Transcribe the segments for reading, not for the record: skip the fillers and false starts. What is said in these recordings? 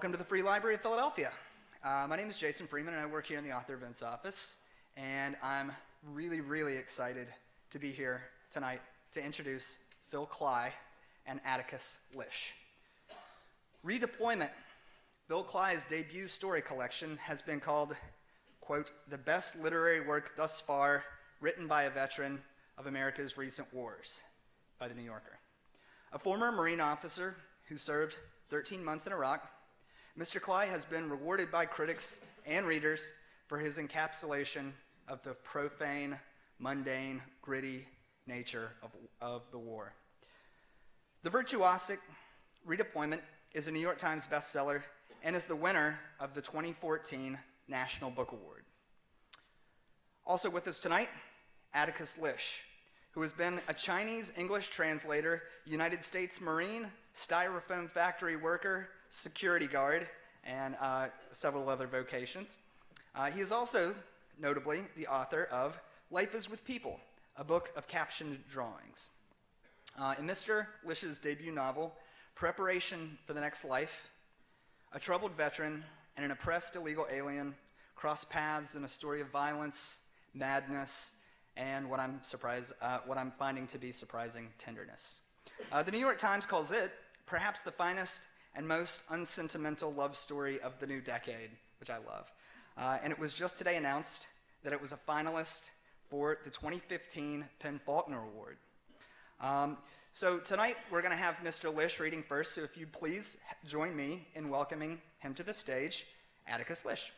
Welcome to the Free Library of Philadelphia. My name is Jason Freeman, and I work here in the author events office. And I'm really excited to be here tonight to introduce Phil Klay and Atticus Lish. Redeployment, Bill Klay's debut story collection, has been called, quote, the best literary work thus far written by a veteran of America's recent wars, by The New Yorker. A former Marine officer who served 13 months in Iraq, Mr. Klay has been rewarded by critics and readers for his encapsulation of the profane, mundane, gritty nature of the war. The virtuosic Redeployment is a New York Times bestseller and is the winner of the 2014 National Book Award. Also with us tonight, Atticus Lish, who has been a Chinese English translator, United States Marine, Styrofoam factory worker, security guard, and several other vocations. He is also, notably, the author of Life is with People, a book of captioned drawings. In Mr. Lish's debut novel, Preparation for the Next Life, a troubled veteran and an oppressed illegal alien cross paths in a story of violence, madness, and what I'm finding to be surprising tenderness. The New York Times calls it perhaps the finest and most unsentimental love story of the new decade, which I love. And it was just today announced that it was a finalist for the 2015 PEN/Faulkner Award. So tonight we're going to have Mr. Lish reading first, so if you please join me in welcoming him to the stage, Atticus Lish.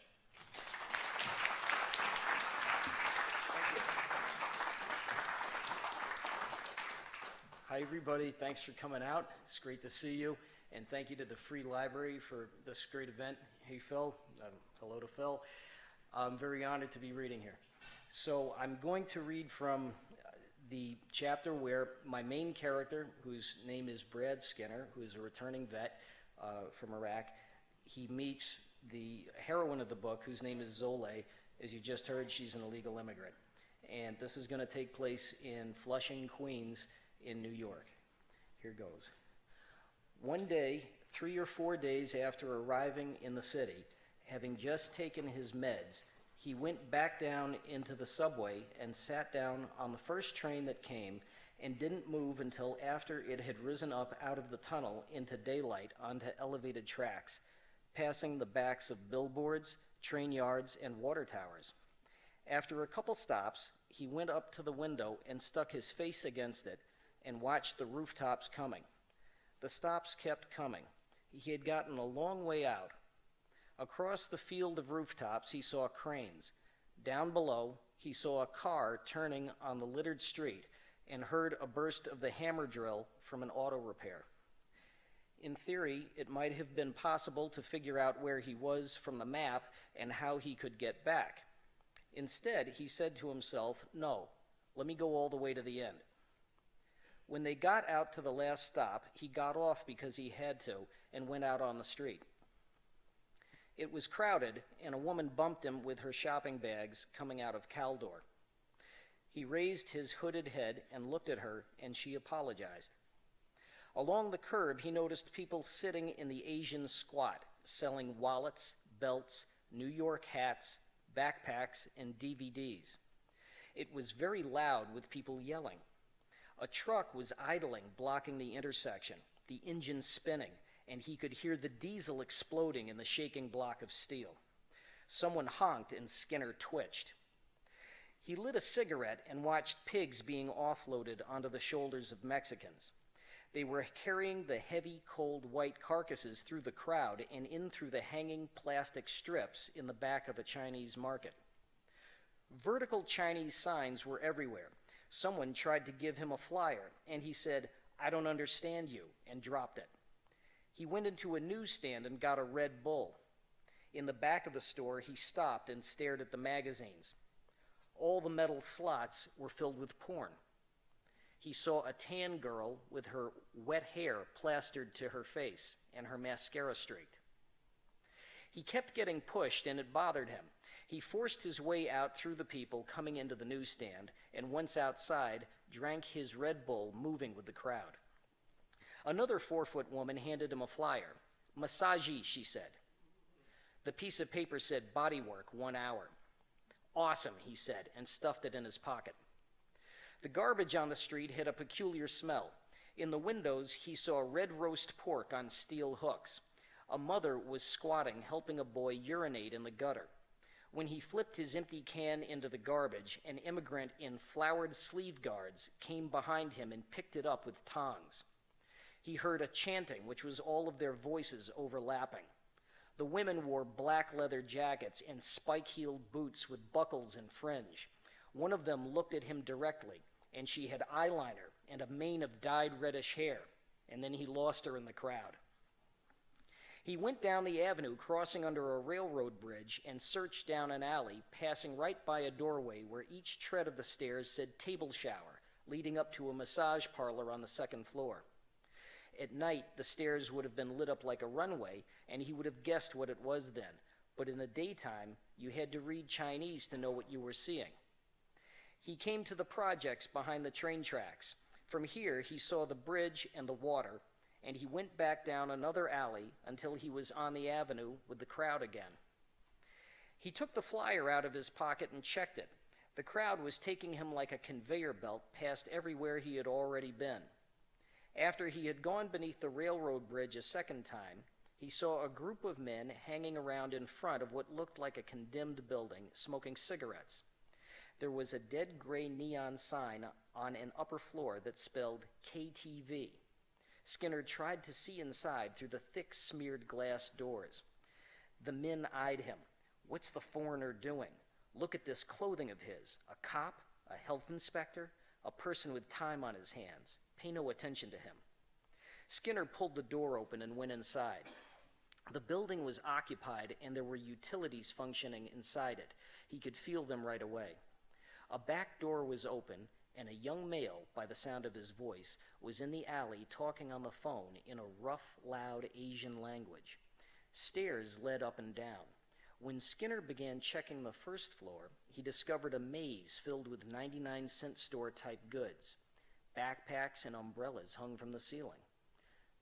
Hi everybody, thanks for coming out. It's great to see you, and thank you to the Free Library for this great event. Hey Phil, hello to Phil. I'm very honored to be reading here. So I'm going to read from the chapter where my main character, whose name is Brad Skinner, who is a returning vet from Iraq, he meets the heroine of the book, whose name is Zole. As you just heard, she's an illegal immigrant. And this is going to take place in Flushing, Queens, in New York. Here goes. One day, 3 or 4 days after arriving in the city, having just taken his meds, he went back down into the subway and sat down on the first train that came and didn't move until after it had risen up out of the tunnel into daylight onto elevated tracks, passing the backs of billboards, train yards, and water towers. After a couple stops, he went up to the window and stuck his face against it and watched the rooftops coming. The stops kept coming. He had gotten a long way out. Across the field of rooftops, he saw cranes. Down below, he saw a car turning on the littered street and heard a burst of the hammer drill from an auto repair. In theory, it might have been possible to figure out where he was from the map and how he could get back. Instead, he said to himself, no, let me go all the way to the end. When they got out to the last stop, he got off because he had to and went out on the street. It was crowded, and a woman bumped him with her shopping bags coming out of Caldor. He raised his hooded head and looked at her, and she apologized. Along the curb, he noticed people sitting in the Asian squat, selling wallets, belts, New York hats, backpacks, and DVDs. It was very loud with people yelling. A truck was idling, blocking the intersection, the engine spinning, and he could hear the diesel exploding in the shaking block of steel. Someone honked and Skinner twitched. He lit a cigarette and watched pigs being offloaded onto the shoulders of Mexicans. They were carrying the heavy, cold, white carcasses through the crowd and in through the hanging plastic strips in the back of a Chinese market. Vertical Chinese signs were everywhere. Someone tried to give him a flyer, and he said, I don't understand you, and dropped it. He went into a newsstand and got a Red Bull. In the back of the store, he stopped and stared at the magazines. All the metal slots were filled with porn. He saw a tan girl with her wet hair plastered to her face and her mascara streaked. He kept getting pushed, and it bothered him. He forced his way out through the people coming into the newsstand, and once outside, drank his Red Bull, moving with the crowd. Another 4-foot woman handed him a flyer. Massagee, she said. The piece of paper said bodywork, 1 hour. Awesome, he said, and stuffed it in his pocket. The garbage on the street had a peculiar smell. In the windows, he saw red roast pork on steel hooks. A mother was squatting, helping a boy urinate in the gutter. When he flipped his empty can into the garbage, an immigrant in flowered sleeve guards came behind him and picked it up with tongs. He heard a chanting, which was all of their voices overlapping. The women wore black leather jackets and spike-heeled boots with buckles and fringe. One of them looked at him directly, and she had eyeliner and a mane of dyed reddish hair, and then he lost her in the crowd. He went down the avenue, crossing under a railroad bridge, and searched down an alley, passing right by a doorway where each tread of the stairs said table shower, leading up to a massage parlor on the second floor. At night, the stairs would have been lit up like a runway, and he would have guessed what it was then. But in the daytime, you had to read Chinese to know what you were seeing. He came to the projects behind the train tracks. From here, he saw the bridge and the water, and he went back down another alley until he was on the avenue with the crowd again. He took the flyer out of his pocket and checked it. The crowd was taking him like a conveyor belt past everywhere he had already been. After he had gone beneath the railroad bridge a second time, he saw a group of men hanging around in front of what looked like a condemned building, smoking cigarettes. There was a dead gray neon sign on an upper floor that spelled KTV. Skinner tried to see inside through the thick, smeared glass doors. The men eyed him. What's the foreigner doing? Look at this clothing of his. A cop? A health inspector? A person with time on his hands. Pay no attention to him. Skinner pulled the door open and went inside. The building was occupied and there were utilities functioning inside it. He could feel them right away. A back door was open and a young male, by the sound of his voice, was in the alley talking on the phone in a rough, loud Asian language. Stairs led up and down. When Skinner began checking the first floor, he discovered a maze filled with 99-cent store-type goods. Backpacks and umbrellas hung from the ceiling.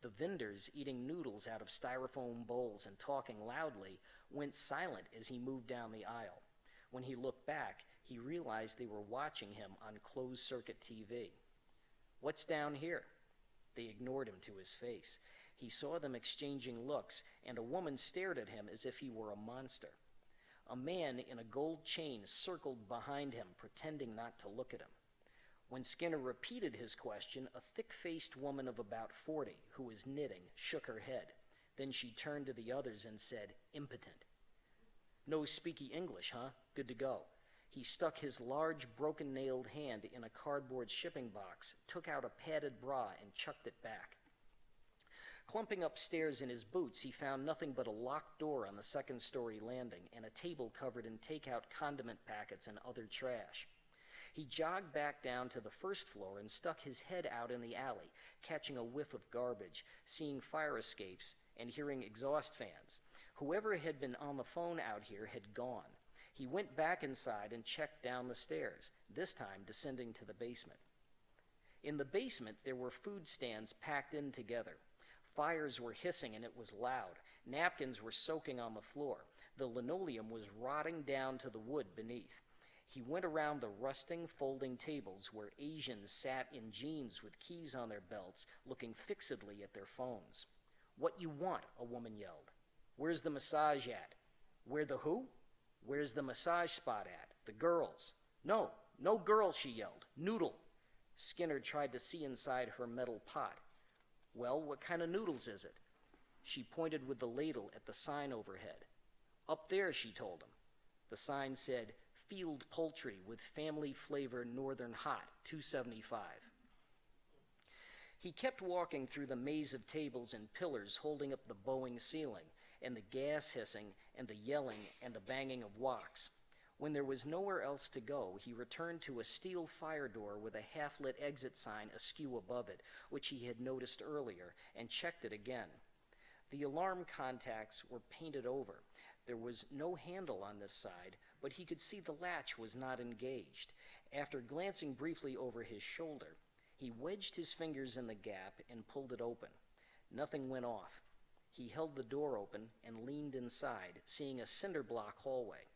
The vendors, eating noodles out of styrofoam bowls and talking loudly, went silent as he moved down the aisle. When he looked back, he realized they were watching him on closed-circuit TV. What's down here? They ignored him to his face. He saw them exchanging looks, and a woman stared at him as if he were a monster. A man in a gold chain circled behind him, pretending not to look at him. When Skinner repeated his question, a thick-faced woman of about 40, who was knitting, shook her head. Then she turned to the others and said, "Impotent." "No speaky English, huh? Good to go." He stuck his large, broken-nailed hand in a cardboard shipping box, took out a padded bra, and chucked it back. Clumping upstairs in his boots, he found nothing but a locked door on the second-story landing and a table covered in take-out condiment packets and other trash. He jogged back down to the first floor and stuck his head out in the alley, catching a whiff of garbage, seeing fire escapes, and hearing exhaust fans. Whoever had been on the phone out here had gone. He went back inside and checked down the stairs, this time descending to the basement. In the basement, there were food stands packed in together. Fires were hissing and it was loud. Napkins were soaking on the floor. The linoleum was rotting down to the wood beneath. He went around the rusting, folding tables where Asians sat in jeans with keys on their belts, looking fixedly at their phones. "What you want?" a woman yelled. "Where's the massage at?" "Where the who?" "Where's the massage spot at?" "The girls." "No, no girls," she yelled. "Noodle." Skinner tried to see inside her metal pot. "Well, what kind of noodles is it?" She pointed with the ladle at the sign overhead. "Up there," she told him. The sign said, "Field poultry with family flavor northern hot, $2.75. He kept walking through the maze of tables and pillars holding up the bowing ceiling, and the gas hissing, and the yelling, and the banging of woks. When there was nowhere else to go, he returned to a steel fire door with a half-lit exit sign askew above it, which he had noticed earlier, and checked it again. The alarm contacts were painted over. There was no handle on this side, but he could see the latch was not engaged. After glancing briefly over his shoulder, he wedged his fingers in the gap and pulled it open. Nothing went off. He held the door open and leaned inside, seeing a cinder block hallway.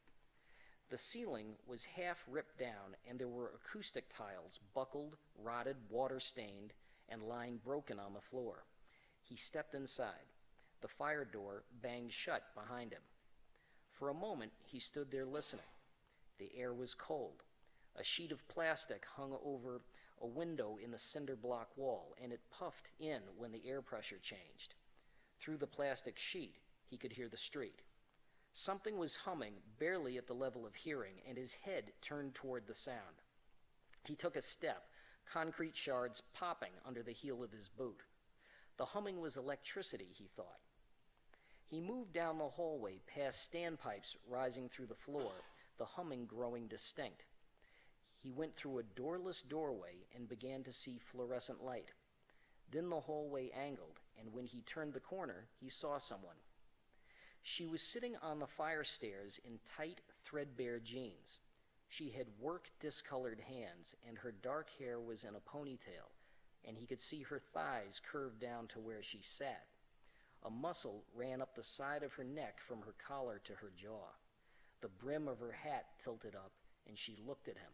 The ceiling was half ripped down, and there were acoustic tiles, buckled, rotted, water-stained, and lying broken on the floor. He stepped inside. The fire door banged shut behind him. For a moment, he stood there listening. The air was cold. A sheet of plastic hung over a window in the cinder block wall, and it puffed in when the air pressure changed. Through the plastic sheet, he could hear the street. Something was humming, barely at the level of hearing, and his head turned toward the sound. He took a step, concrete shards popping under the heel of his boot. The humming was electricity, he thought. He moved down the hallway past standpipes rising through the floor, the humming growing distinct. He went through a doorless doorway and began to see fluorescent light. Then the hallway angled, and when he turned the corner, he saw someone. She was sitting on the fire stairs in tight, threadbare jeans. She had work-discolored hands, and her dark hair was in a ponytail, and he could see her thighs curved down to where she sat. A muscle ran up the side of her neck from her collar to her jaw. The brim of her hat tilted up, and she looked at him.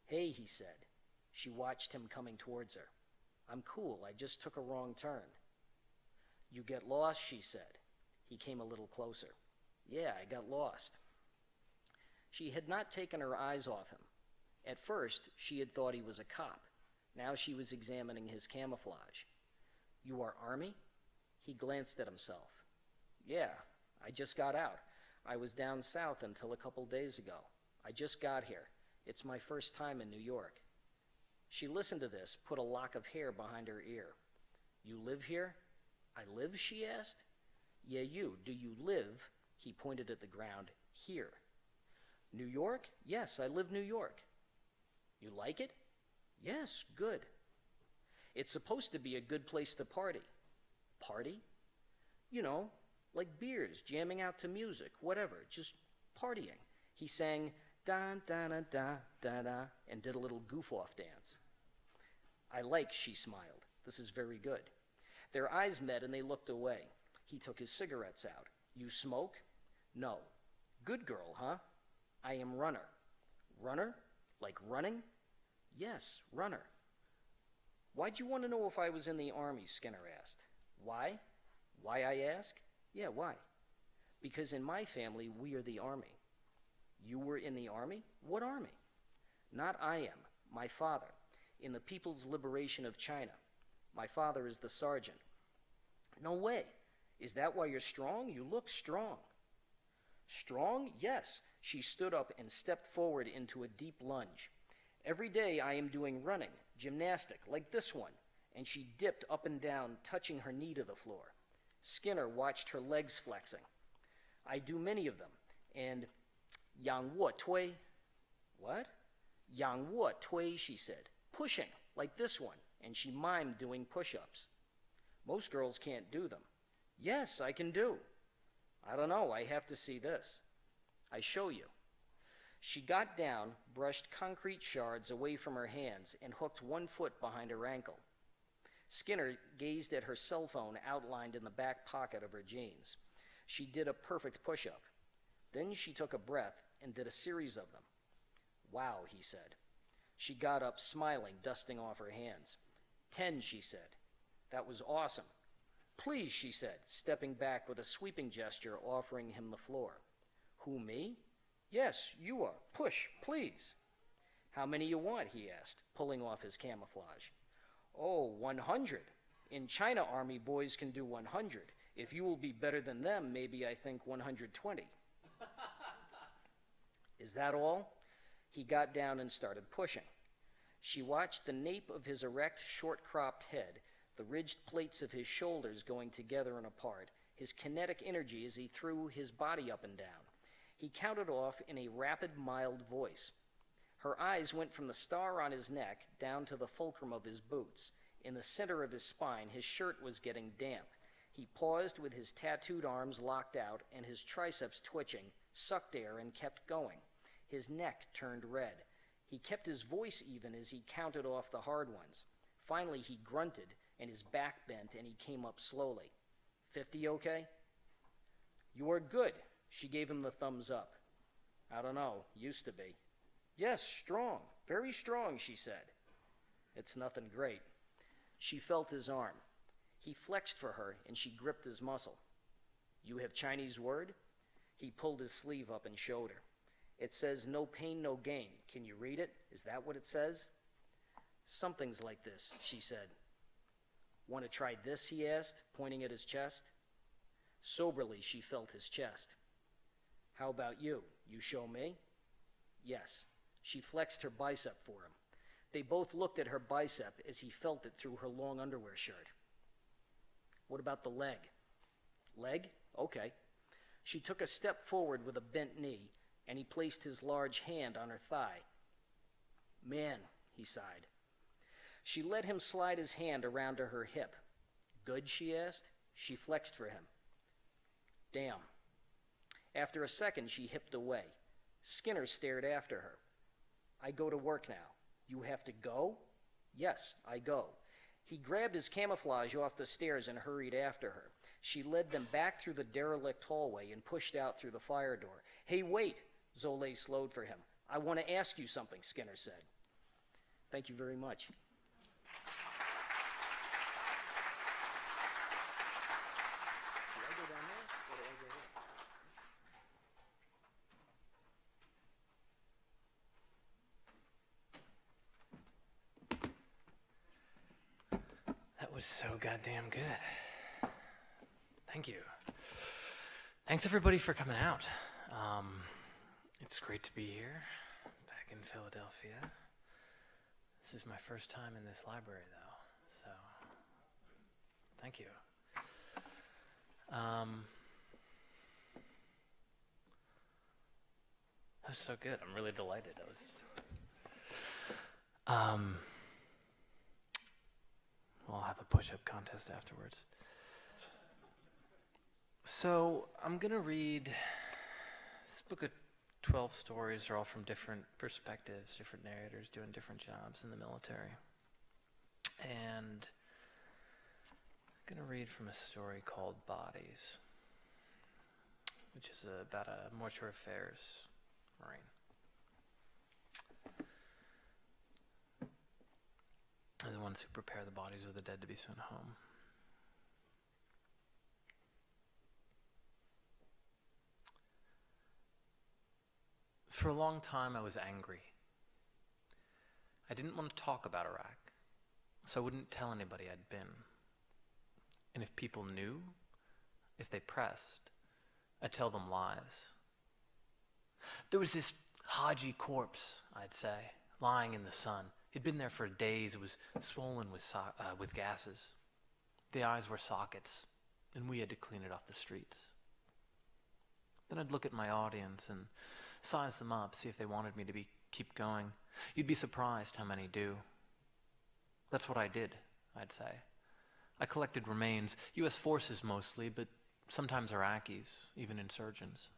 "Hey," he said. She watched him coming towards her. "I'm cool. I just took a wrong turn." "You get lost," she said. He came a little closer. "Yeah, I got lost." She had not taken her eyes off him. At first, she had thought he was a cop. Now she was examining his camouflage. "You are Army?" He glanced at himself. "Yeah, I just got out. I was down south until a couple days ago. I just got here. It's my first time in New York." She listened to this, put a lock of hair behind her ear. "You live here?" "I live?" she asked. "Yeah, you. Do you live," he pointed at the ground, "here?" "New York? Yes, I live New York." "You like it?" "Yes, good." "It's supposed to be a good place to party." "Party?" "You know, like beers, jamming out to music, whatever, just partying." He sang da da da da da da and did a little goof-off dance. "I like," she smiled. "This is very good." Their eyes met and they looked away. He took his cigarettes out. "You smoke?" "No." "Good girl, huh?" "I am runner." "Runner? Like running?" "Yes, runner." "Why'd you want to know if I was in the Army?" Skinner asked. "Why?" "Why, I ask?" "Yeah, why?" "Because in my family, we are the Army." "You were in the Army? What Army?" "Not I am. My father. In the People's Liberation of China. My father is the sergeant." "No way. Is that why you're strong? You look strong." "Strong? Yes." She stood up and stepped forward into a deep lunge. "Every day I am doing running, gymnastic, like this one." And she dipped up and down, touching her knee to the floor. Skinner watched her legs flexing. "I do many of them. And yang wo tui." "What?" "Yang wo tui," she said. "Pushing, like this one." And she mimed doing push-ups. "Most girls can't do them." "Yes, I can do." "I don't know. I have to see this." "I show you." She got down, brushed concrete shards away from her hands, and hooked one foot behind her ankle. Skinner gazed at her cell phone outlined in the back pocket of her jeans. She did a perfect push-up. Then she took a breath and did a series of them. "Wow," he said. She got up, smiling, dusting off her hands. 10, she said. "That was awesome." "Please," she said, stepping back with a sweeping gesture, offering him the floor. "Who, me?" "Yes, you are. Push, please." "How many you want?" he asked, pulling off his camouflage. "Oh, 100. In China, Army boys can do 100. If you will be better than them, maybe I think 120. "Is that all?" He got down and started pushing. She watched the nape of his erect, short-cropped head, the ridged plates of his shoulders going together and apart, his kinetic energy as he threw his body up and down. He counted off in a rapid, mild voice. Her eyes went from the star on his neck down to the fulcrum of his boots. In the center of his spine, his shirt was getting damp. He paused with his tattooed arms locked out and his triceps twitching, sucked air, and kept going. His neck turned red. He kept his voice even as he counted off the hard ones. Finally, he grunted, and his back bent, and he came up slowly. 50 okay? You are good. She gave him the thumbs up. I don't know, used to be. Yes, strong, very strong, she said. It's nothing great. She felt his arm. He flexed for her, and she gripped his muscle. You have Chinese word? He pulled his sleeve up and showed her. It says, no pain, no gain. Can you read it? Is that what it says? Something's like this, she said. Want to try this, he asked, pointing at his chest. Soberly, she felt his chest. How about you? You show me? Yes. She flexed her bicep for him. They both looked at her bicep as he felt it through her long underwear shirt. What about the leg? Leg? Okay. She took a step forward with a bent knee, and he placed his large hand on her thigh. Man, he sighed. She let him slide his hand around to her hip. Good, she asked. She flexed for him. Damn. After a second, she hipped away. Skinner stared after her. I go to work now. You have to go? Yes, I go. He grabbed his camouflage off the stairs and hurried after her. She led them back through the derelict hallway and pushed out through the fire door. Hey, wait! Zole slowed for him. I want to ask you something, Skinner said. Thank you very much. Did I go down there, or did I go there? That was so goddamn good. Thank you. Thanks everybody for coming out. It's great to be here, back in Philadelphia. This is my first time in this library though, so thank you. That was so good. I'm really delighted. We'll have a push-up contest afterwards. So I'm gonna read this book of 12 stories. Are all from different perspectives, different narrators doing different jobs in the military. And I'm gonna read from a story called Bodies, which is about a mortuary affairs Marine. And the ones who prepare the bodies of the dead to be sent home. For a long time, I was angry. I didn't want to talk about Iraq, so I wouldn't tell anybody I'd been. And if people knew, if they pressed, I'd tell them lies. There was this Haji corpse, I'd say, lying in the sun. He'd been there for days. It was swollen with gases. The eyes were sockets, and we had to clean it off the streets. Then I'd look at my audience and size them up, see if they wanted me to keep going. You'd be surprised how many do. That's what I did, I'd say. I collected remains, U.S. forces mostly, but sometimes Iraqis, even insurgents.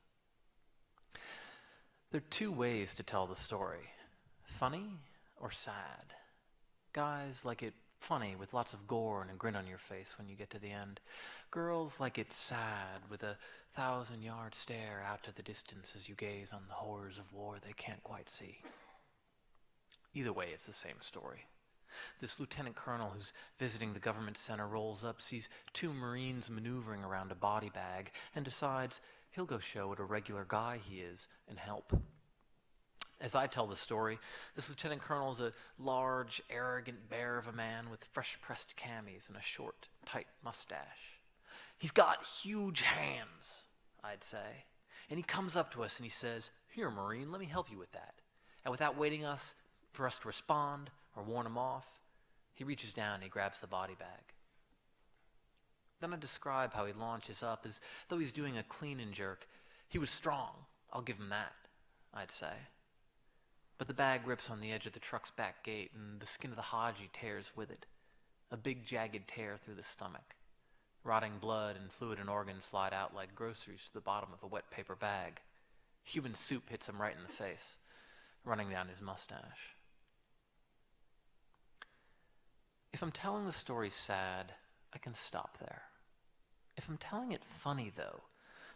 There are two ways to tell the story: funny or sad. Guys like it funny with lots of gore and a grin on your face when you get to the end. Girls like it sad with a 1,000-yard stare out to the distance as you gaze on the horrors of war they can't quite see. Either way, it's the same story. This lieutenant colonel who's visiting the government center rolls up, sees two Marines maneuvering around a body bag, and decides he'll go show what a regular guy he is and help. As I tell the story, this lieutenant colonel is a large, arrogant bear of a man with fresh-pressed camis and a short, tight mustache. He's got huge hands, I'd say. And he comes up to us and he says, "Here, Marine, let me help you with that." And without waiting for us to respond or warn him off, he reaches down and he grabs the body bag. Then I describe how he launches up as though he's doing a clean and jerk. He was strong, I'll give him that, I'd say. But the bag rips on the edge of the truck's back gate, and the skin of the Haji tears with it. A big jagged tear through the stomach. Rotting blood and fluid and organs slide out like groceries to the bottom of a wet paper bag. Human soup hits him right in the face, running down his mustache. If I'm telling the story sad, I can stop there. If I'm telling it funny, though,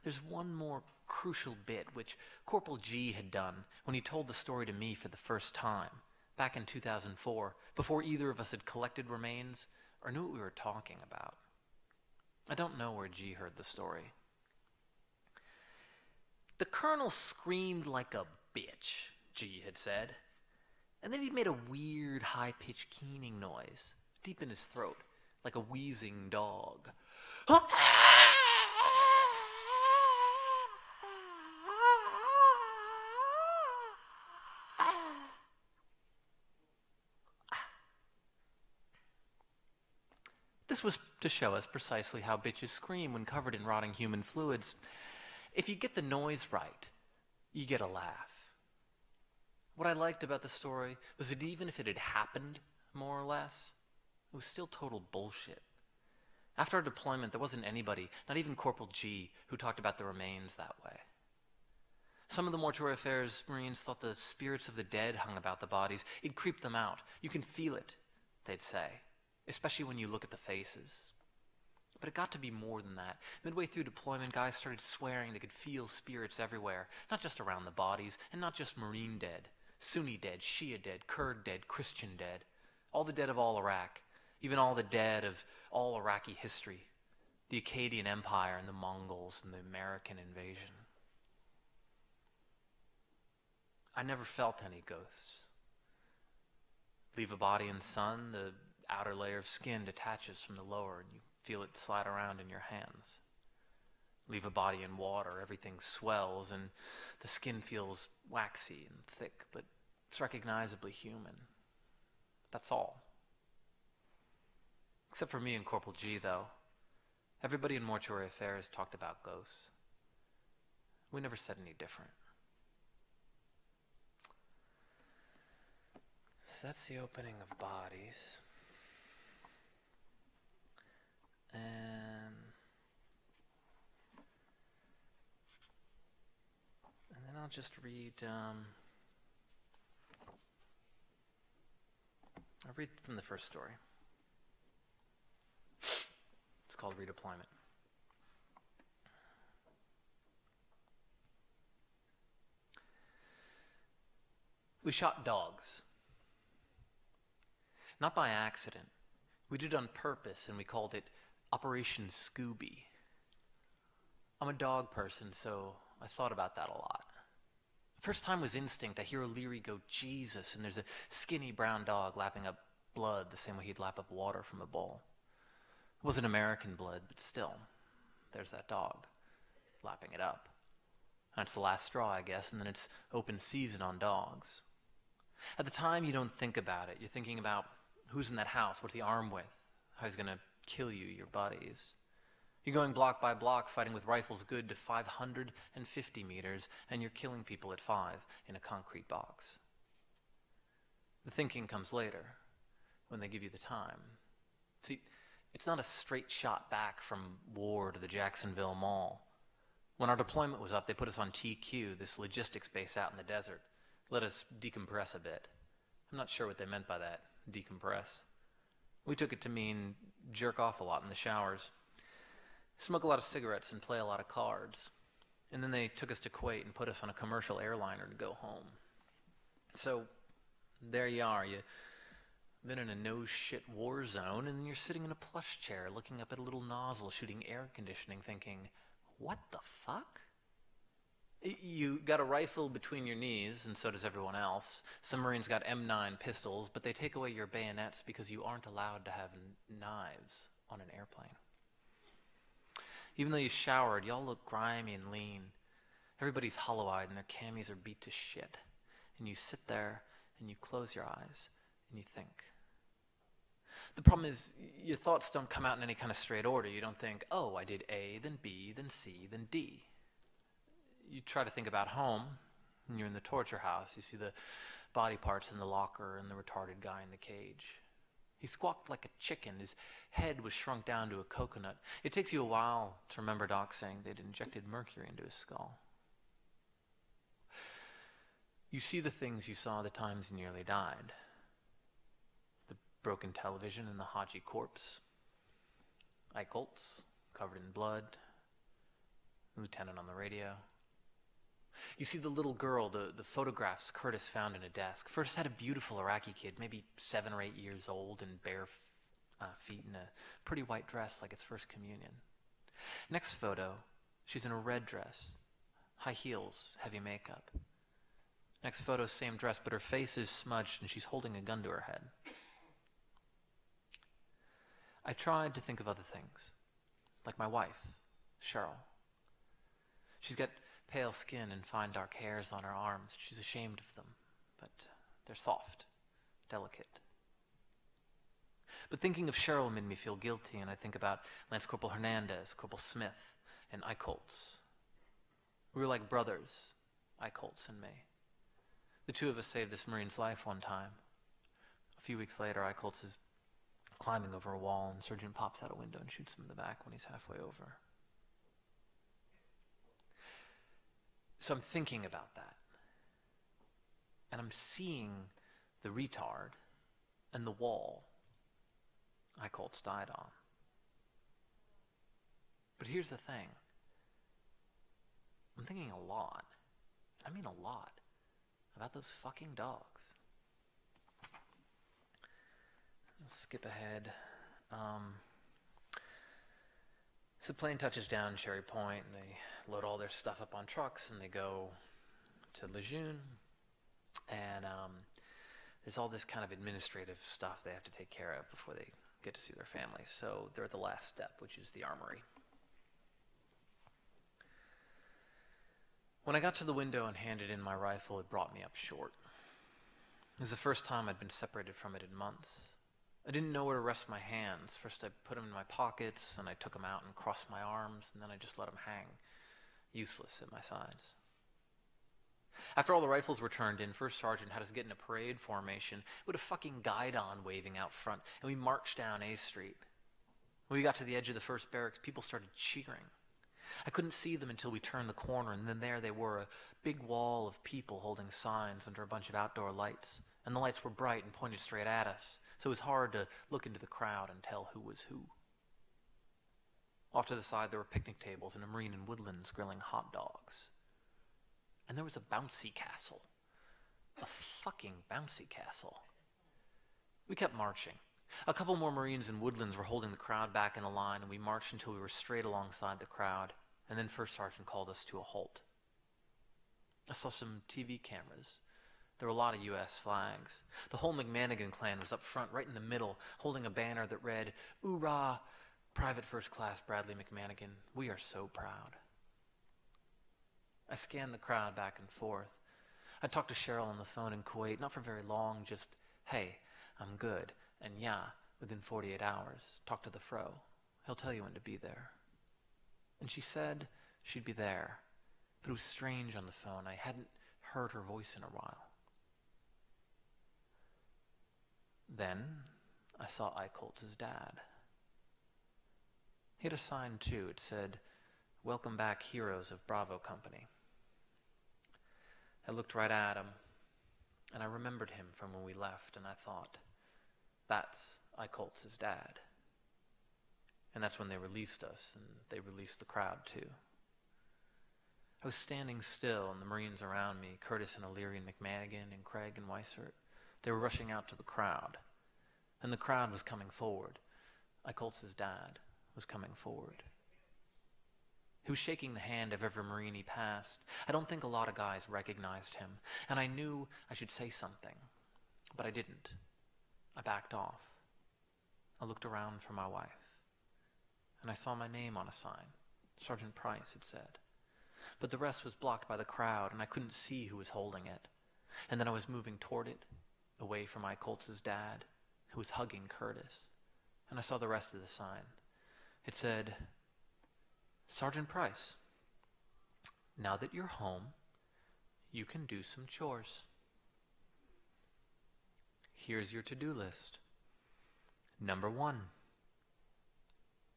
there's one more crucial bit which Corporal G had done when he told the story to me for the first time, back in 2004, before either of us had collected remains or knew what we were talking about. I don't know where G heard the story. The colonel screamed like a bitch, G had said, and then he'd made a weird high-pitched keening noise, deep in his throat, like a wheezing dog. This was to show us precisely how bitches scream when covered in rotting human fluids. If you get the noise right, you get a laugh. What I liked about the story was that even if it had happened, more or less, it was still total bullshit. After our deployment, there wasn't anybody, not even Corporal G, who talked about the remains that way. Some of the mortuary affairs Marines thought the spirits of the dead hung about the bodies. It creeped them out. You can feel it, they'd say, especially when you look at the faces. But it got to be more than that. Midway through deployment, guys started swearing they could feel spirits everywhere, not just around the bodies, and not just Marine dead. Sunni dead, Shia dead, Kurd dead, Christian dead. All the dead of all Iraq, even all the dead of all Iraqi history, the Akkadian Empire and the Mongols and the American invasion. I never felt any ghosts. Leave a body in the sun, the outer layer of skin detaches from the lower and you feel it slide around in your hands. Leave a body in water, everything swells and the skin feels waxy and thick, but it's recognizably human. That's all. Except for me and Corporal G, though. Everybody in mortuary affairs talked about ghosts. We never said any different. So that's the opening of bodies. And then I'll just read, I'll read from the first story. It's called Redeployment. We shot dogs. Not by accident. We did it on purpose, and we called it Operation Scooby. I'm a dog person, so I thought about that a lot. First time was instinct. I hear O'Leary go, Jesus, and there's a skinny brown dog lapping up blood the same way he'd lap up water from a bowl. It wasn't American blood, but still, there's that dog, lapping it up. And it's the last straw, I guess, and then it's open season on dogs. At the time, you don't think about it. You're thinking about who's in that house, what's he armed with, how he's going to kill you, your buddies. You're going block by block, fighting with rifles good to 550 meters, and you're killing people at 5 in a concrete box. The thinking comes later, when they give you the time. See, it's not a straight shot back from war to the Jacksonville Mall. When our deployment was up, they put us on TQ, this logistics base out in the desert. Let us decompress a bit. I'm not sure what they meant by that, decompress. We took it to mean jerk off a lot in the showers, smoke a lot of cigarettes and play a lot of cards. And then they took us to Kuwait and put us on a commercial airliner to go home. So there you are. You've been in a no-shit war zone, and you're sitting in a plush chair looking up at a little nozzle shooting air conditioning thinking, what the fuck? You got a rifle between your knees, and so does everyone else. Some Marines got M9 pistols, but they take away your bayonets because you aren't allowed to have knives on an airplane. Even though you showered, y'all look grimy and lean. Everybody's hollow-eyed, and their camis are beat to shit. And you sit there, and you close your eyes, and you think. The problem is, your thoughts don't come out in any kind of straight order. You don't think, oh, I did A, then B, then C, then D. You try to think about home, and you're in the torture house. You see the body parts in the locker and the retarded guy in the cage. He squawked like a chicken. His head was shrunk down to a coconut. It takes you a while to remember Doc saying they'd injected mercury into his skull. You see the things you saw the times you nearly died. The broken television and the Haji corpse. Eichholz, covered in blood. Lieutenant on the radio. You see the little girl, the photographs Curtis found in a desk. First had a beautiful Iraqi kid, maybe 7 or 8 years old, and bare feet in a pretty white dress like its first communion. Next photo, she's in a red dress, high heels, heavy makeup. Next photo, same dress, but her face is smudged and she's holding a gun to her head. I tried to think of other things, like my wife, Cheryl. She's got pale skin and fine dark hairs on her arms. She's ashamed of them, but they're soft, delicate. But thinking of Cheryl made me feel guilty, and I think about Lance Corporal Hernandez, Corporal Smith, and Eichholtz. We were like brothers, Eichholtz and me. The two of us saved this Marine's life one time. A few weeks later, Eichholtz is climbing over a wall, and Sergeant pops out a window and shoots him in the back when he's halfway over. So I'm thinking about that. And I'm seeing the retard and the wall Eichholtz died on. But here's the thing. I'm thinking a lot, I mean a lot, about those fucking dogs. Let's skip ahead. So the plane touches down in Cherry Point, and they load all their stuff up on trucks, and they go to Lejeune, and there's all this kind of administrative stuff they have to take care of before they get to see their families. So they're at the last step, which is the armory. When I got to the window and handed in my rifle, it brought me up short. It was the first time I'd been separated from it in months. I didn't know where to rest my hands. First I put them in my pockets, and I took them out and crossed my arms, and then I just let them hang, useless at my sides. After all the rifles were turned in, First Sergeant had us get in a parade formation with a fucking guidon waving out front, and we marched down A Street. When we got to the edge of the first barracks, people started cheering. I couldn't see them until we turned the corner, and then there they were, a big wall of people holding signs under a bunch of outdoor lights, and the lights were bright and pointed straight at us, so it was hard to look into the crowd and tell who was who. Off to the side, there were picnic tables and a Marine in Woodlands grilling hot dogs. And there was a bouncy castle. A fucking bouncy castle. We kept marching. A couple more Marines in Woodlands were holding the crowd back in a line, and we marched until we were straight alongside the crowd, and then First Sergeant called us to a halt. I saw some TV cameras. There were a lot of U.S. flags. The whole McManigan clan was up front, right in the middle, holding a banner that read, "Hoorah, Private First Class Bradley McManigan, we are so proud." I scanned the crowd back and forth. I talked to Cheryl on the phone in Kuwait, not for very long, just, "Hey, I'm good," and "Yeah, within 48 hours. Talk to the Fro. He'll tell you when to be there." And she said she'd be there, but it was strange on the phone. I hadn't heard her voice in a while. Then I saw Eichholtz's dad. He had a sign too. It said, "Welcome back, heroes of Bravo Company." I looked right at him, and I remembered him from when we left, and I thought, that's Eichholtz's dad. And that's when they released us, and they released the crowd too. I was standing still, and the Marines around me, Curtis and O'Leary and McManigan and Craig and Weissert, they were rushing out to the crowd. And the crowd was coming forward. Eichholtz's dad was coming forward. He was shaking the hand of every Marine he passed. I don't think a lot of guys recognized him, and I knew I should say something, but I didn't. I backed off. I looked around for my wife, and I saw my name on a sign. Sergeant Price, it said. But the rest was blocked by the crowd, and I couldn't see who was holding it. And then I was moving toward it, away from Eichholtz's dad, who was hugging Curtis, and I saw the rest of the sign. It said, "Sergeant Price, now that you're home, you can do some chores. Here's your to-do list. Number 1,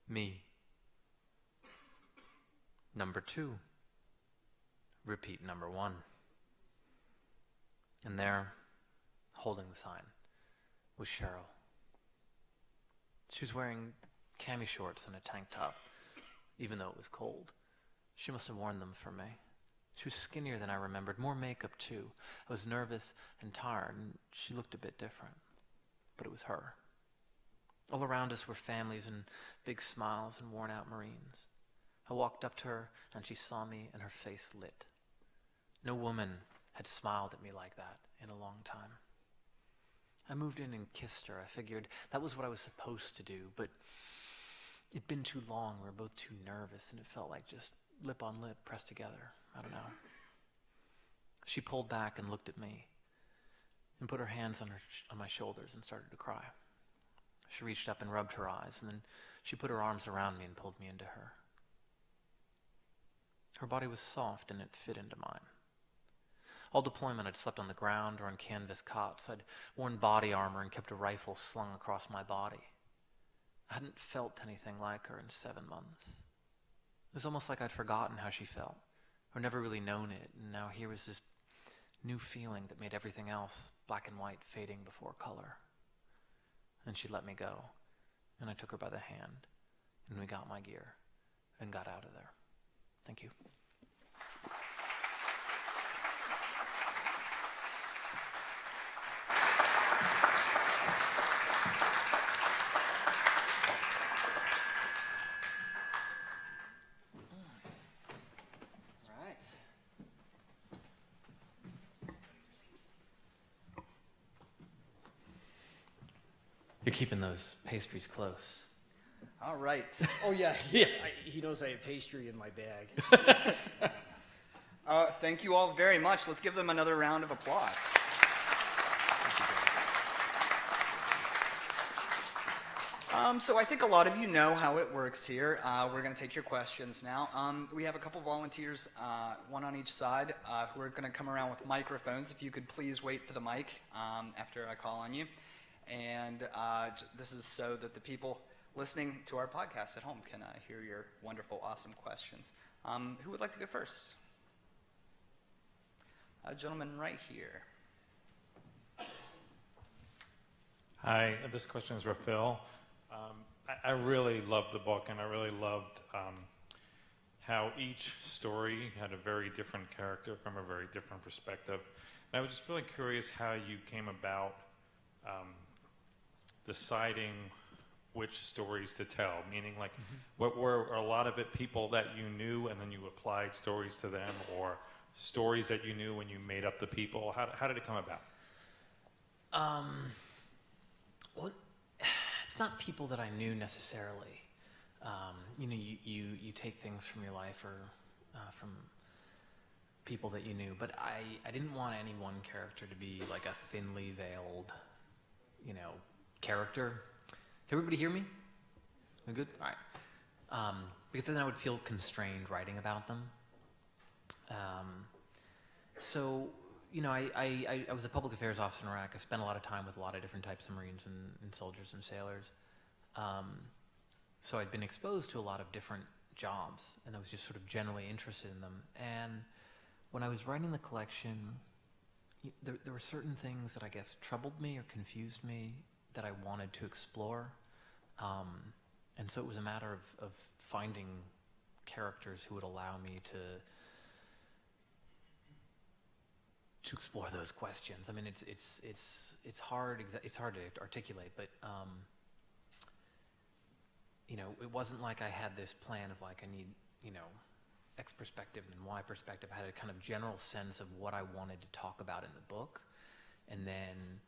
me. Number 2, repeat number 1. And there, holding the sign, was Cheryl. She was wearing cami shorts and a tank top, even though it was cold. She must have worn them for me. She was skinnier than I remembered, more makeup too. I was nervous and tired, and she looked a bit different. But it was her. All around us were families and big smiles and worn-out Marines. I walked up to her, and she saw me, and her face lit. No woman had smiled at me like that in a long time. I moved in and kissed her. I figured that was what I was supposed to do, but it'd been too long. We were both too nervous, and it felt like just lip on lip pressed together. I don't know. She pulled back and looked at me and put her hands on my shoulders and started to cry. She reached up and rubbed her eyes, and then she put her arms around me and pulled me into her. Her body was soft, and it fit into mine. All deployment, I'd slept on the ground or on canvas cots. I'd worn body armor and kept a rifle slung across my body. I hadn't felt anything like her in 7 months. It was almost like I'd forgotten how she felt, or never really known it, and now here was this new feeling that made everything else, black and white, fading before color. And she let me go, and I took her by the hand, and we got my gear and got out of there. Thank you. You're keeping those pastries close. All right. Oh, yeah. He knows I have pastry in my bag. Thank you all very much. Let's give them another round of applause. So I think a lot of you know how it works here. We're going to take your questions now. We have a couple volunteers, one on each side, who are going to come around with microphones. If you could please wait for the mic after I call on you. And this is so that the people listening to our podcast at home can hear your wonderful, awesome questions. Who would like to go first? A gentleman right here. Hi, this question is Raphael. I really loved the book, and I really loved how each story had a very different character from a very different perspective. And I was just really curious how you came about deciding which stories to tell, meaning like what were a lot of it people that you knew and then you applied stories to them, or stories that you knew when you made up the people? How did it come about? Well, it's not people that I knew necessarily. You take things from your life or from people that you knew, but I didn't want any one character to be like a thinly veiled, character. Can everybody hear me? We good? All right. Because then I would feel constrained writing about them. I was a public affairs officer in Iraq. I spent a lot of time with a lot of different types of Marines and soldiers and sailors. So I'd been exposed to a lot of different jobs, and I was just sort of generally interested in them. And when I was writing the collection, there were certain things that I guess troubled me or confused me that I wanted to explore. And so it was a matter of finding characters who would allow me to explore those questions. I mean, it's hard to articulate, but it wasn't like I had this plan of like I need X perspective and Y perspective. I had a kind of general sense of what I wanted to talk about in the book, and then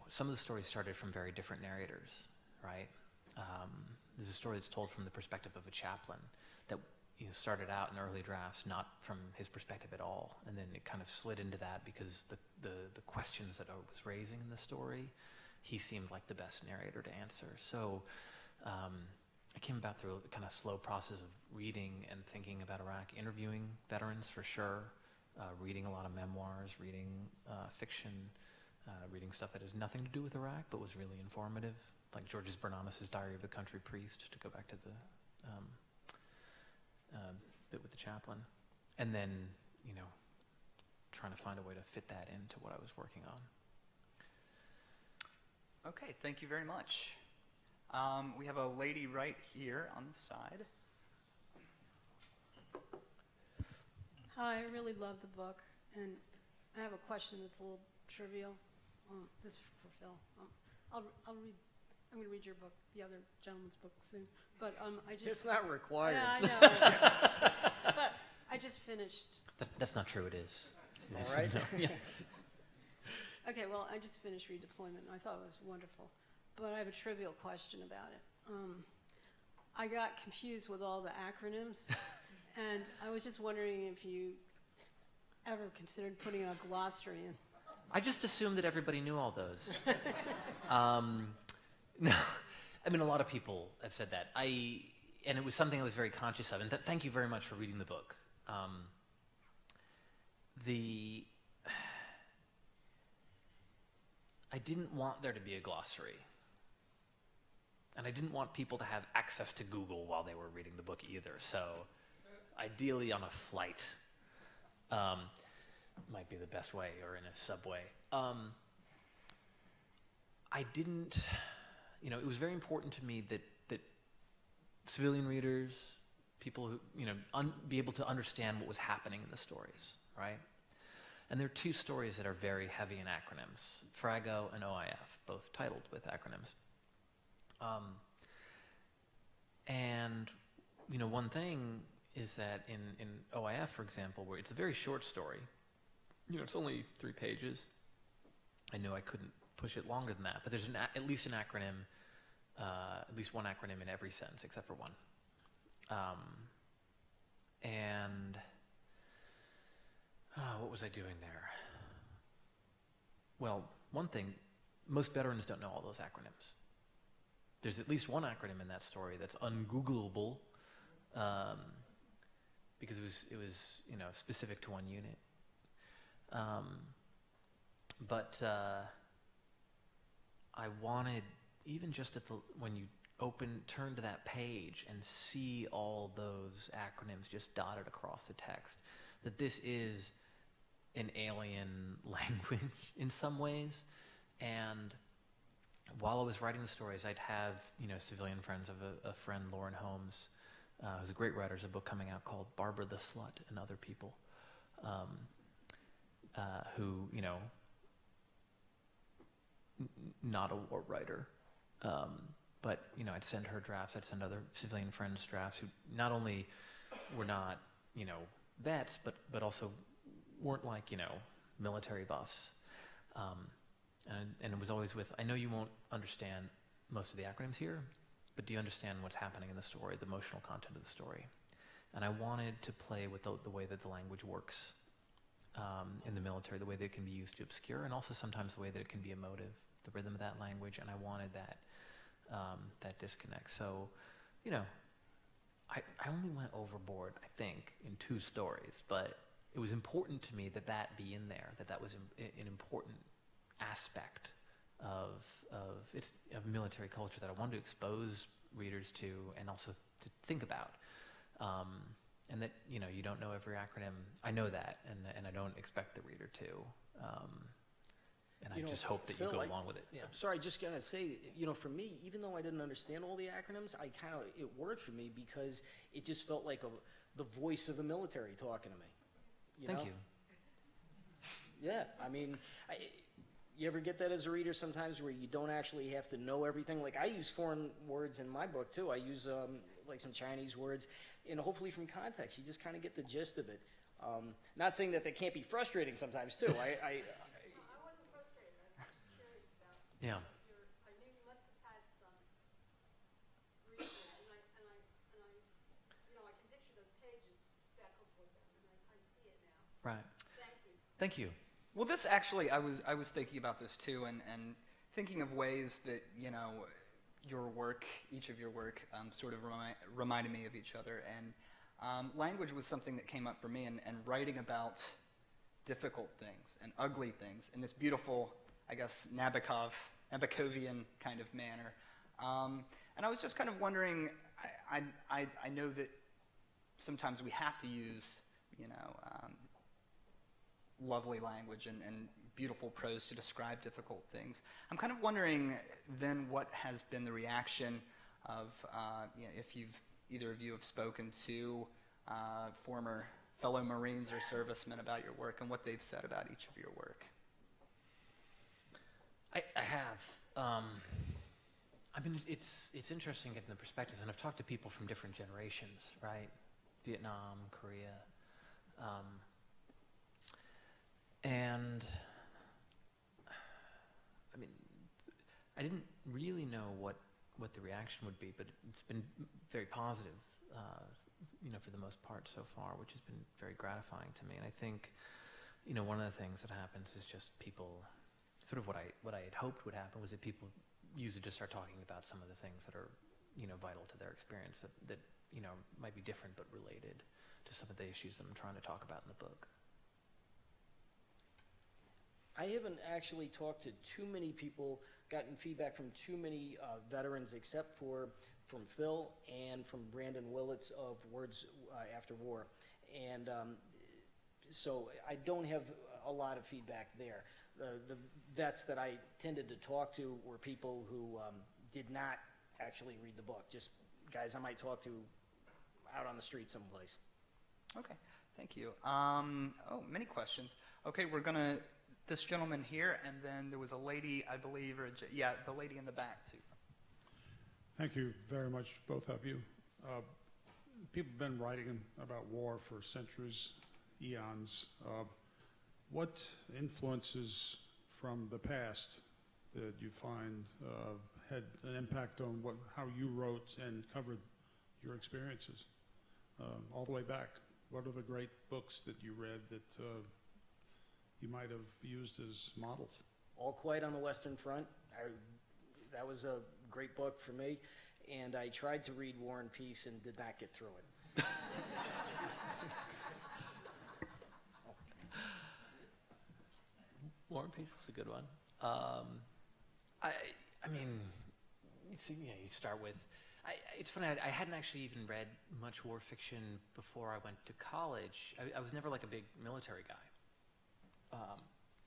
some of the stories started from very different narrators, right? There's a story that's told from the perspective of a chaplain that started out in early drafts not from his perspective at all, and then it kind of slid into that because the questions that I was raising in the story, he seemed like the best narrator to answer. So I came about through a kind of slow process of reading and thinking about Iraq, interviewing veterans for sure, reading a lot of memoirs, reading fiction, reading stuff that has nothing to do with Iraq but was really informative, like Georges Bernanos' Diary of the Country Priest, to go back to the bit with the chaplain, and then trying to find a way to fit that into what I was working on. Okay, thank you very much. We have a lady right here on the side. Hi, I really love the book, and I have a question that's a little trivial. This is for Phil. I'm going to read your book, the other gentleman's book soon. But I just. It's not required. Yeah, I know. But I just finished. That's not true. It is. All right. Yeah. Okay, well, I just finished Redeployment, and I thought it was wonderful. But I have a trivial question about it. I got confused with all the acronyms, and I was just wondering if you ever considered putting a glossary in. I just assumed that everybody knew all those. No, I mean, a lot of people have said that. And it was something I was very conscious of. And thank you very much for reading the book. I didn't want there to be a glossary. And I didn't want people to have access to Google while they were reading the book either. So ideally on a flight might be the best way, or in a subway. I didn't, it was very important to me that civilian readers, people who, be able to understand what was happening in the stories, right? And there are two stories that are very heavy in acronyms, Frago and OIF, both titled with acronyms. And one thing is that in OIF, for example, where it's a very short story, it's only 3 pages. I knew I couldn't push it longer than that, but there's at least an acronym, at least one acronym in every sentence except for one. What was I doing there? Well, one thing, most veterans don't know all those acronyms. There's at least one acronym in that story that's ungoogleable, because it was specific to one unit. But I wanted, even just when you turn to that page and see all those acronyms just dotted across the text, that this is an alien language in some ways. And while I was writing the stories, I'd have, civilian friends of a friend, Lauren Holmes, who's a great writer. There's a book coming out called Barbara the Slut and Other People, who, not a war writer, but, I'd send her drafts, I'd send other civilian friends drafts who not only were not, vets, but also weren't like, military buffs. And it was always with, I know you won't understand most of the acronyms here, but do you understand what's happening in the story, the emotional content of the story? And I wanted to play with the way that the language works in the military, the way that it can be used to obscure, and also sometimes the way that it can be emotive, the rhythm of that language, and I wanted that disconnect. So, I only went overboard, I think, in 2 stories, but it was important to me that be in there, that was an important aspect of military culture that I wanted to expose readers to and also to think about. And that, you don't know every acronym. I know that, and I don't expect the reader to. And I just hope that Phil, you go along with it. Yeah. I'm sorry, just gonna say, for me, even though I didn't understand all the acronyms, it worked for me because it just felt like the voice of the military talking to me. Thank you. Yeah, I mean, you ever get that as a reader sometimes where you don't actually have to know everything? Like, I use foreign words in my book, too. I use, like, some Chinese words, and hopefully from context, you just kind of get the gist of it. Not saying that they can't be frustrating sometimes, too. I wasn't frustrated. I was just curious about. Yeah. I knew you must have had some reason, and I can picture those pages speckled with them, and I see it now. Right. Thank you. Thank you. Well, this actually, I was thinking about this too, and thinking of ways that, your work, each of your work, sort of reminded me of each other. And language was something that came up for me, and writing about difficult things and ugly things in this beautiful, I guess, Nabokovian kind of manner. And I was just kind of wondering, I know that sometimes we have to use, lovely language and beautiful prose to describe difficult things. I'm kind of wondering then what has been the reaction of, if either of you have spoken to former fellow Marines or servicemen about your work and what they've said about each of your work. I have. I mean, it's interesting getting the perspectives, and I've talked to people from different generations, right? Vietnam, Korea, and I mean, I didn't really know what the reaction would be, but it's been very positive, for the most part so far, which has been very gratifying to me. And I think, one of the things that happens is just people, sort of what I had hoped would happen was that people use it to start talking about some of the things that are, vital to their experience that might be different but related to some of the issues that I'm trying to talk about in the book. I haven't actually talked to too many people, gotten feedback from too many veterans, except for from Phil and from Brandon Willits of Words After War. And so I don't have a lot of feedback there. The vets that I tended to talk to were people who did not actually read the book, just guys I might talk to out on the street someplace. Okay, thank you. Many questions. Okay, this gentleman here, and then there was a lady, I believe, the lady in the back, too. Thank you very much, both of you. People have been writing about war for centuries, eons. What influences from the past that you find had an impact on how you wrote and covered your experiences all the way back? What are the great books that you read that you might have used as models? All Quiet on the Western Front. That was a great book for me, and I tried to read War and Peace and did not get through it. War and Peace is a good one. I mean, you start with. It's funny. I hadn't actually even read much war fiction before I went to college. I was never like a big military guy.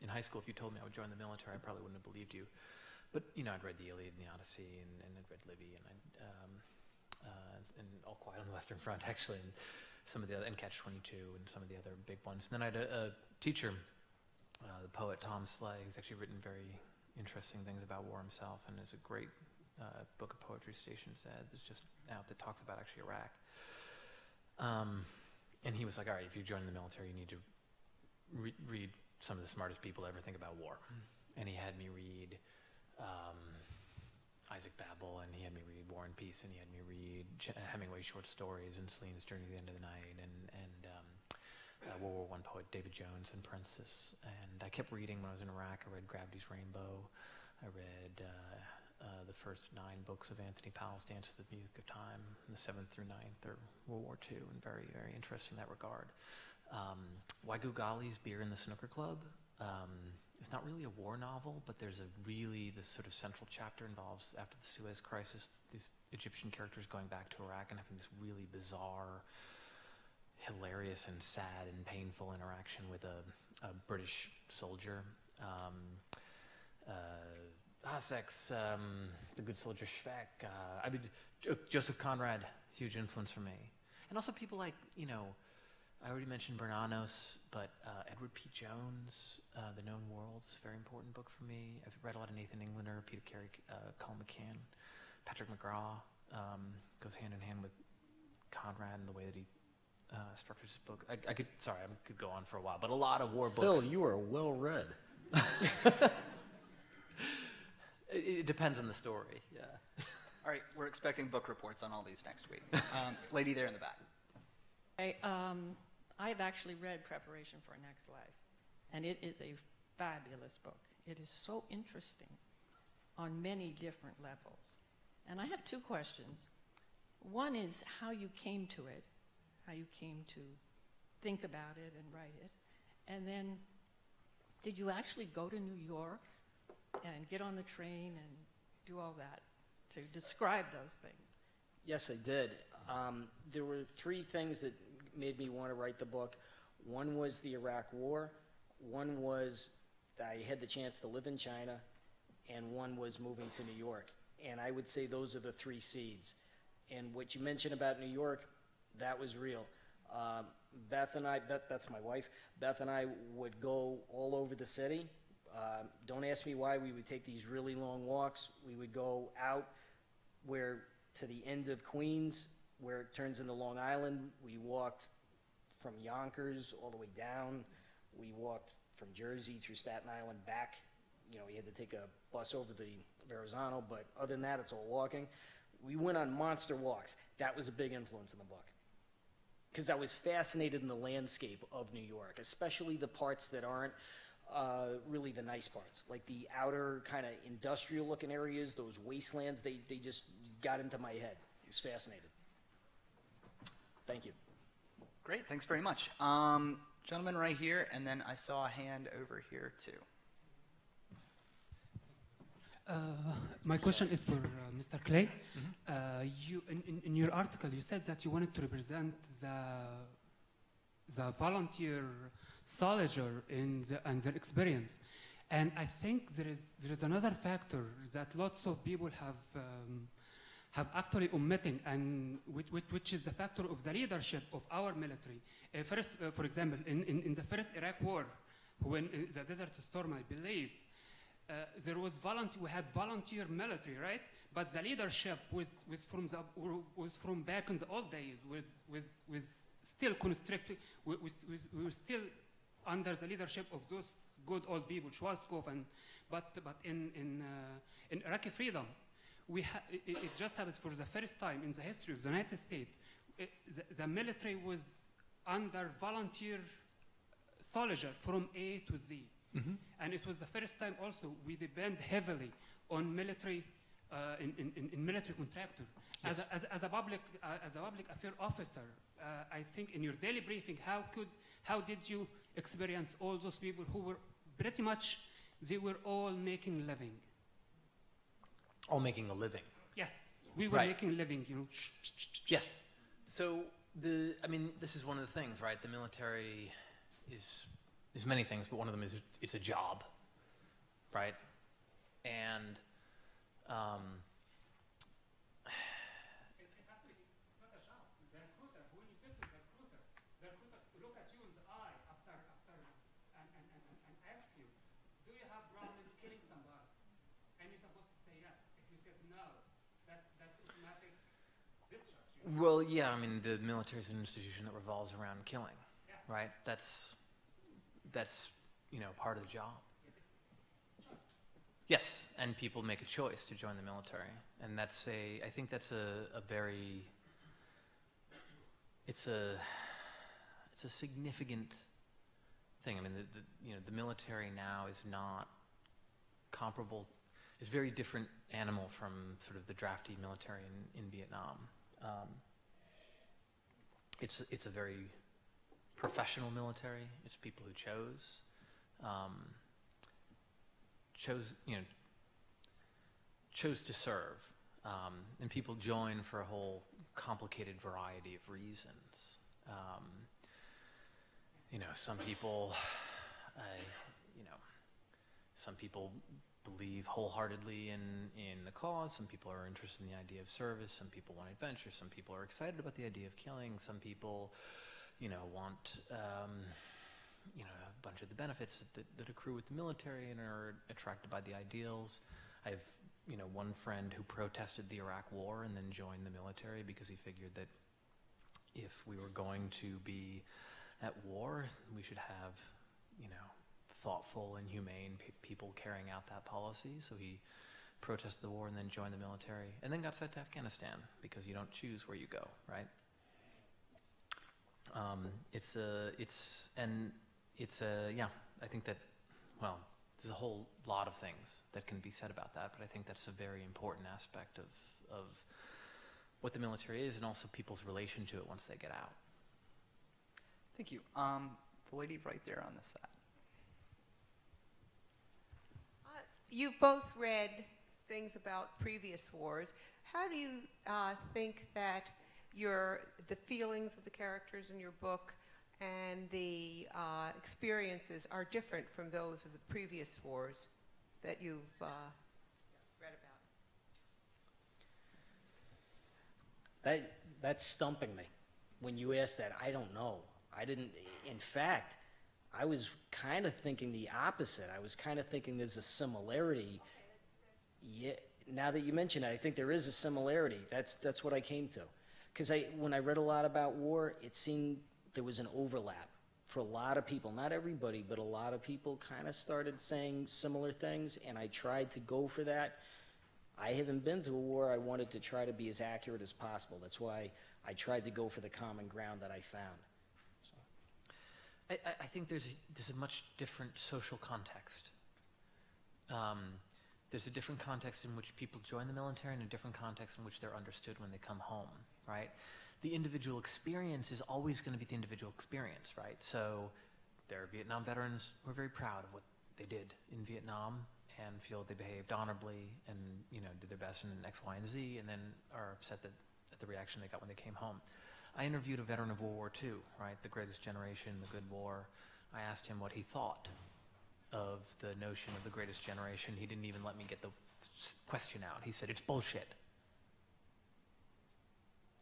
In high school, if you told me I would join the military, I probably wouldn't have believed you. But I'd read the Iliad and the Odyssey, and I'd read Livy, and All Quiet on the Western Front, actually, and some of the other, and Catch-22, and some of the other big ones. And then I had a teacher, the poet Tom Slay, who's actually written very interesting things about war himself, and there's a great book of poetry, Station Said, that's just out that talks about actually Iraq. And he was like, all right, if you join the military, you need to read some of the smartest people to ever think about war. And he had me read Isaac Babel, and he had me read War and Peace, and he had me read Hemingway's short stories, and Celine's Journey to the End of the Night, and World War I poet David Jones and Princess. And I kept reading when I was in Iraq. I read Gravity's Rainbow. I read the first 9 books of Anthony Powell's Dance to the Music of Time, and the 7th through 9th are World War II, and very, very interesting in that regard. Waigu Ghali's Beer in the Snooker Club. It's not really a war novel, but there's this sort of central chapter involves, after the Suez Crisis, these Egyptian characters going back to Iraq and having this really bizarre, hilarious and sad and painful interaction with a British soldier. Hasek's The Good Soldier Schweck. Joseph Conrad, huge influence for me. And also people like, I already mentioned Bernanos, but Edward P. Jones, The Known World is a very important book for me. I've read a lot of Nathan Englander, Peter Carey, Colin McCann. Patrick McGraw goes hand in hand with Conrad in the way that he structures his book. I could go on for a while, but a lot of war books. Phil, you are well read. It depends on the story, yeah. All right, we're expecting book reports on all these next week. Lady there in the back. I've actually read Preparation for a Next Life, and it is a fabulous book. It is so interesting on many different levels. And I have 2 questions. One is how you came to it, how you came to think about it and write it. And then, did you actually go to New York and get on the train and do all that to describe those things? Yes, I did. There were 3 things that made me want to write the book. One was the Iraq War, one was that I had the chance to live in China, and one was moving to New York. And I would say those are the 3 seeds. And what you mentioned about New York, that was real. That's my wife. Beth and I would go all over the city. Don't ask me why. We would take these really long walks. We would go out to the end of Queens, where it turns into Long Island. We walked from Yonkers all the way down. We walked from Jersey through Staten Island back. You know, we had to take a bus over the Verrazano, but other than that, it's all walking. We went on monster walks. That was a big influence in the book, because I was fascinated in the landscape of New York, especially the parts that aren't really the nice parts, like the outer kind of industrial-looking areas, those wastelands. They just got into my head. It was fascinating. Thank you. Great, thanks very much. Gentleman right here, and then I saw a hand over here too. My question is for Mr. Klay. You, in your article, you said that you wanted to represent the volunteer soldier and their experience. And I think there is another factor that lots of people have actually omitting, and which is the factor of the leadership of our military. First, for example, in the first Iraq War, when the Desert Storm, I believe, there was we had volunteer military, right? But the leadership was from back in the old days, was still constricted, was still under the leadership of those good old people, Schwarzkopf, but in Iraqi freedom, it just happened for the first time in the history of the United States. The military was under volunteer soldier from A to Z. Mm-hmm. And it was the first time also we depend heavily on military, in military contractor. Yes. As a public affair officer, I think in your daily briefing, how did you experience all those people who were pretty much, they were all making living? All making a living. Yes, we were making a living, you know. Yes. So this is one of the things, right? The military is many things, but one of them is it's a job, right? And it's not a job. The recruiter, when you sit with the recruiter look at you in the eye after and ask you, do you have problem killing somebody? And you're supposed to say yes. If you said no, that's automatic discharge. Well, yeah, I mean, the military is an institution that revolves around killing, yes. Right? That's part of the job. Yes, and people make a choice to join the military, and I think that's a very, it's a significant thing. I mean, the military now is not comparable, is a very different animal from sort of the drafty military in Vietnam. It's a very professional military. It's people who chose to serve, and people join for a whole complicated variety of reasons. Some people believe wholeheartedly in the cause. Some people are interested in the idea of service. Some people want adventure. Some people are excited about the idea of killing. Some people want a bunch of the benefits that accrue with the military and are attracted by the ideals. I have one friend who protested the Iraq War and then joined the military because he figured that if we were going to be at war, we should have thoughtful and humane people carrying out that policy. So he protested the war and then joined the military and then got sent to Afghanistan because you don't choose where you go, right? I think that, there's a whole lot of things that can be said about that, but I think that's a very important aspect of what the military is and also people's relation to it once they get out. Thank you. The lady right there on this side. You've both read things about previous wars. How do you think that the feelings of the characters in your book and the experiences are different from those of the previous wars that you've read about? That's stumping me. When you ask that, I don't know. I didn't, in fact, I was kind of thinking the opposite. I was kind of thinking there's a similarity. Yeah, now that you mention it, I think there is a similarity. That's what I came to. Because when I read a lot about war, it seemed there was an overlap for a lot of people. Not everybody, but a lot of people kind of started saying similar things, and I tried to go for that. I haven't been to a war. I wanted to try to be as accurate as possible. That's why I tried to go for the common ground that I found. So. I think there's a much different social context. There's a different context in which people join the military and a different context in which they're understood when they come home, right? The individual experience is always going to be the individual experience, right? So there are Vietnam veterans who are very proud of what they did in Vietnam and feel they behaved honorably and, you know, did their best in X, Y, and Z, and then are upset at the reaction they got when they came home. I interviewed a veteran of World War II, right? The greatest generation, the good war. I asked him what he thought of the notion of the greatest generation. He didn't even let me get the question out. He said, it's bullshit.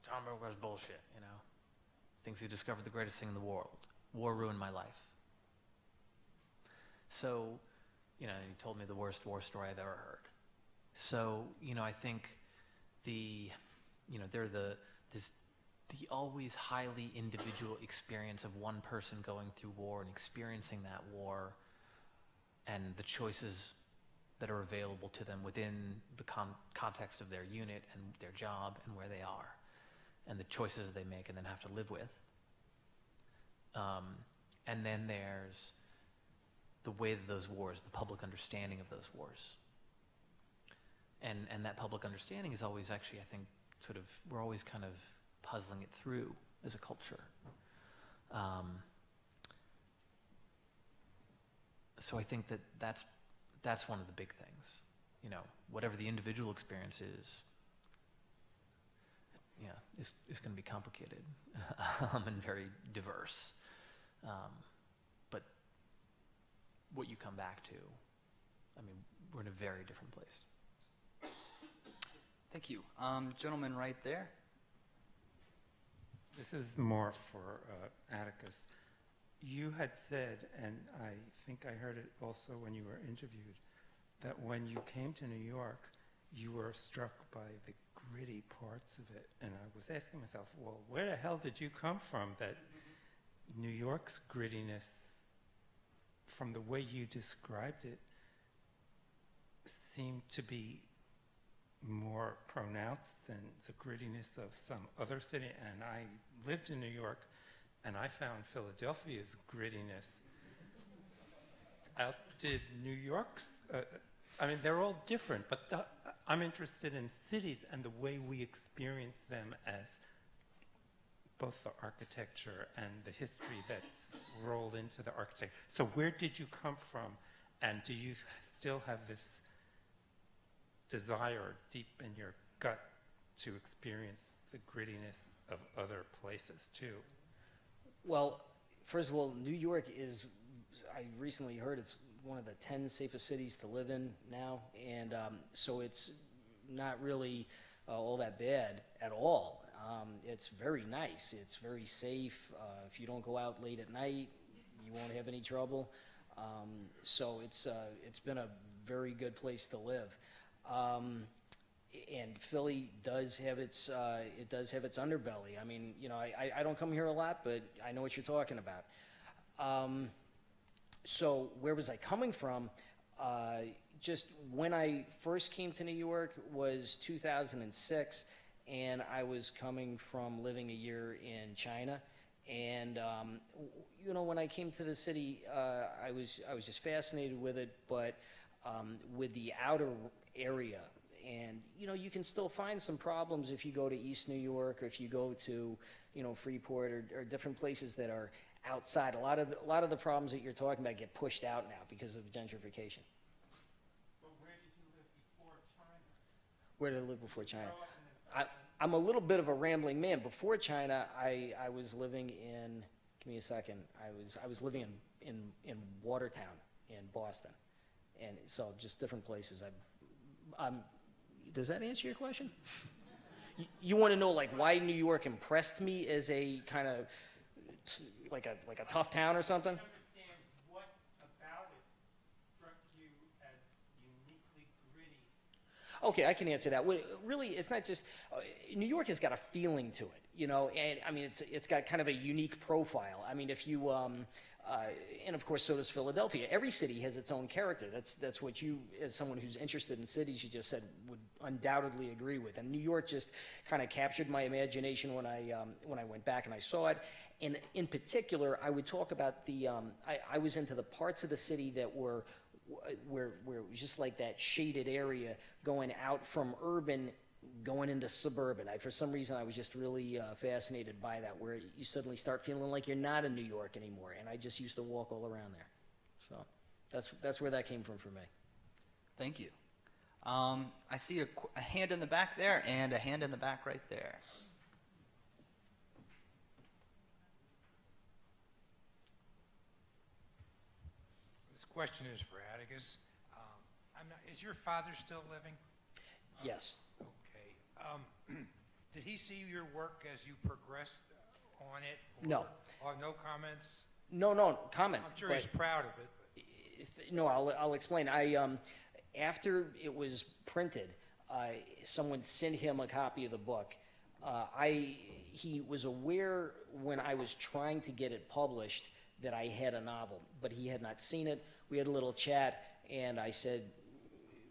John Berger's bullshit, you know. Thinks he discovered the greatest thing in the world. War ruined my life. So, you know, he told me the worst war story I've ever heard. So, you know, I think the always highly individual experience of one person going through war and experiencing that war and the choices that are available to them within the context of their unit and their job and where they are and the choices they make and then have to live with. And then there's the way that those wars, the public understanding of those wars. And that public understanding is always actually, I think, sort of, we're always kind of puzzling it through as a culture. So I think that's one of the big things. You know, whatever the individual experience is, yeah, is going to be complicated and very diverse. But what you come back to, I mean, we're in a very different place. Thank you. Gentleman right there. This is more for Atticus. You had said, and I think I heard it also when you were interviewed, that when you came to New York, you were struck by the gritty parts of it. And I was asking myself, well, where the hell did you come from that New York's grittiness, from the way you described it, seemed to be more pronounced than the grittiness of some other city? And I lived in New York, and I found Philadelphia's grittiness outdid New York's. I mean, they're all different, but I'm interested in cities and the way we experience them as both the architecture and the history that's rolled into the architecture. So where did you come from, and do you still have this desire deep in your gut to experience the grittiness of other places too? Well, first of all, New York is, I recently heard it's one of the 10 safest cities to live in now, and so it's not really all that bad at all. It's very nice. It's very safe. If you don't go out late at night, you won't have any trouble. So it's been a very good place to live. And Philly does have its underbelly. I mean, you know, I don't come here a lot, but I know what you're talking about. So where was I coming from? Just when I first came to New York was 2006, and I was coming from living a year in China. And you know, when I came to the city, I was just fascinated with it, but with the outer area. And you know, you can still find some problems if you go to East New York, or if you go to, you know, Freeport, or different places that are outside. A lot of the problems that you're talking about get pushed out now because of gentrification. But where did you live before China? Where did I live before China? I'm a little bit of a rambling man. Before China, I was living in, give me a second, I was living in Watertown in Boston. And so just different places. Does that answer your question? You want to know like why New York impressed me as a kind of like a tough town or something? Understand what about it struck you as uniquely gritty? Okay, I can answer that. Well, really, it's not just New York has got a feeling to it, you know, and I mean it's got kind of a unique profile. I mean, if you and of course so does Philadelphia. Every city has its own character. That's what you, as someone who's interested in cities, you just said would undoubtedly agree with. And New York just kind of captured my imagination when I went back and I saw it. And in particular, I would talk about the I was into the parts of the city that were where it was just like that shaded area going out from urban, going into suburban. For some reason, I was just really fascinated by that, where you suddenly start feeling like you're not in New York anymore. And I just used to walk all around there. So that's where that came from for me. Thank you. I see a hand in the back there and a hand in the back right there. This question is for Atticus. Is your father still living? Yes. Okay. Did he see your work as you progressed on it? No. Or no comments? No comment. I'm sure he's proud of it. But. No, I'll explain. After it was printed, someone sent him a copy of the book. He was aware when I was trying to get it published that I had a novel, but he had not seen it. We had a little chat, and I said,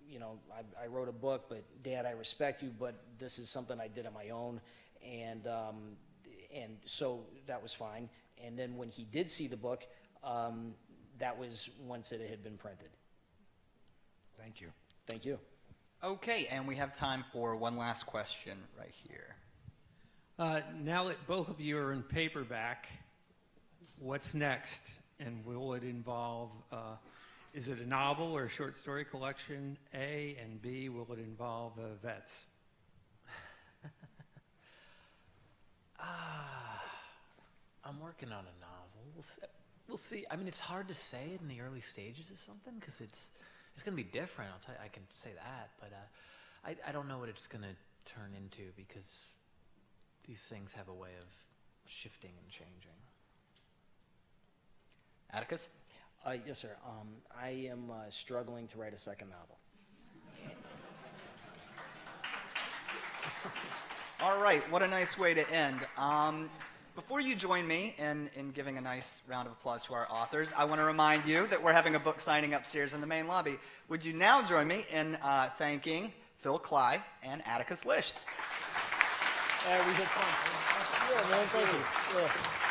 you know, I wrote a book, but Dad, I respect you, but this is something I did on my own, and so that was fine. And then when he did see the book, that was once it had been printed. Thank you. Thank you. Okay, and we have time for one last question right here. Now that both of you are in paperback, what's next? And will it involve, is it a novel or a short story collection, A, and B, will it involve vets? I'm working on a novel. We'll see. I mean, it's hard to say it in the early stages of something because it's going to be different. I'll tell you, I can say that, but I don't know what it's going to turn into because these things have a way of shifting and changing. Atticus? Yes, sir. I am struggling to write a second novel. All right, what a nice way to end. Before you join me in giving a nice round of applause to our authors, I want to remind you that we're having a book signing upstairs in the main lobby. Would you now join me in thanking Phil Klay and Atticus Lish? We had fun. Yeah, man, thank you. Yeah.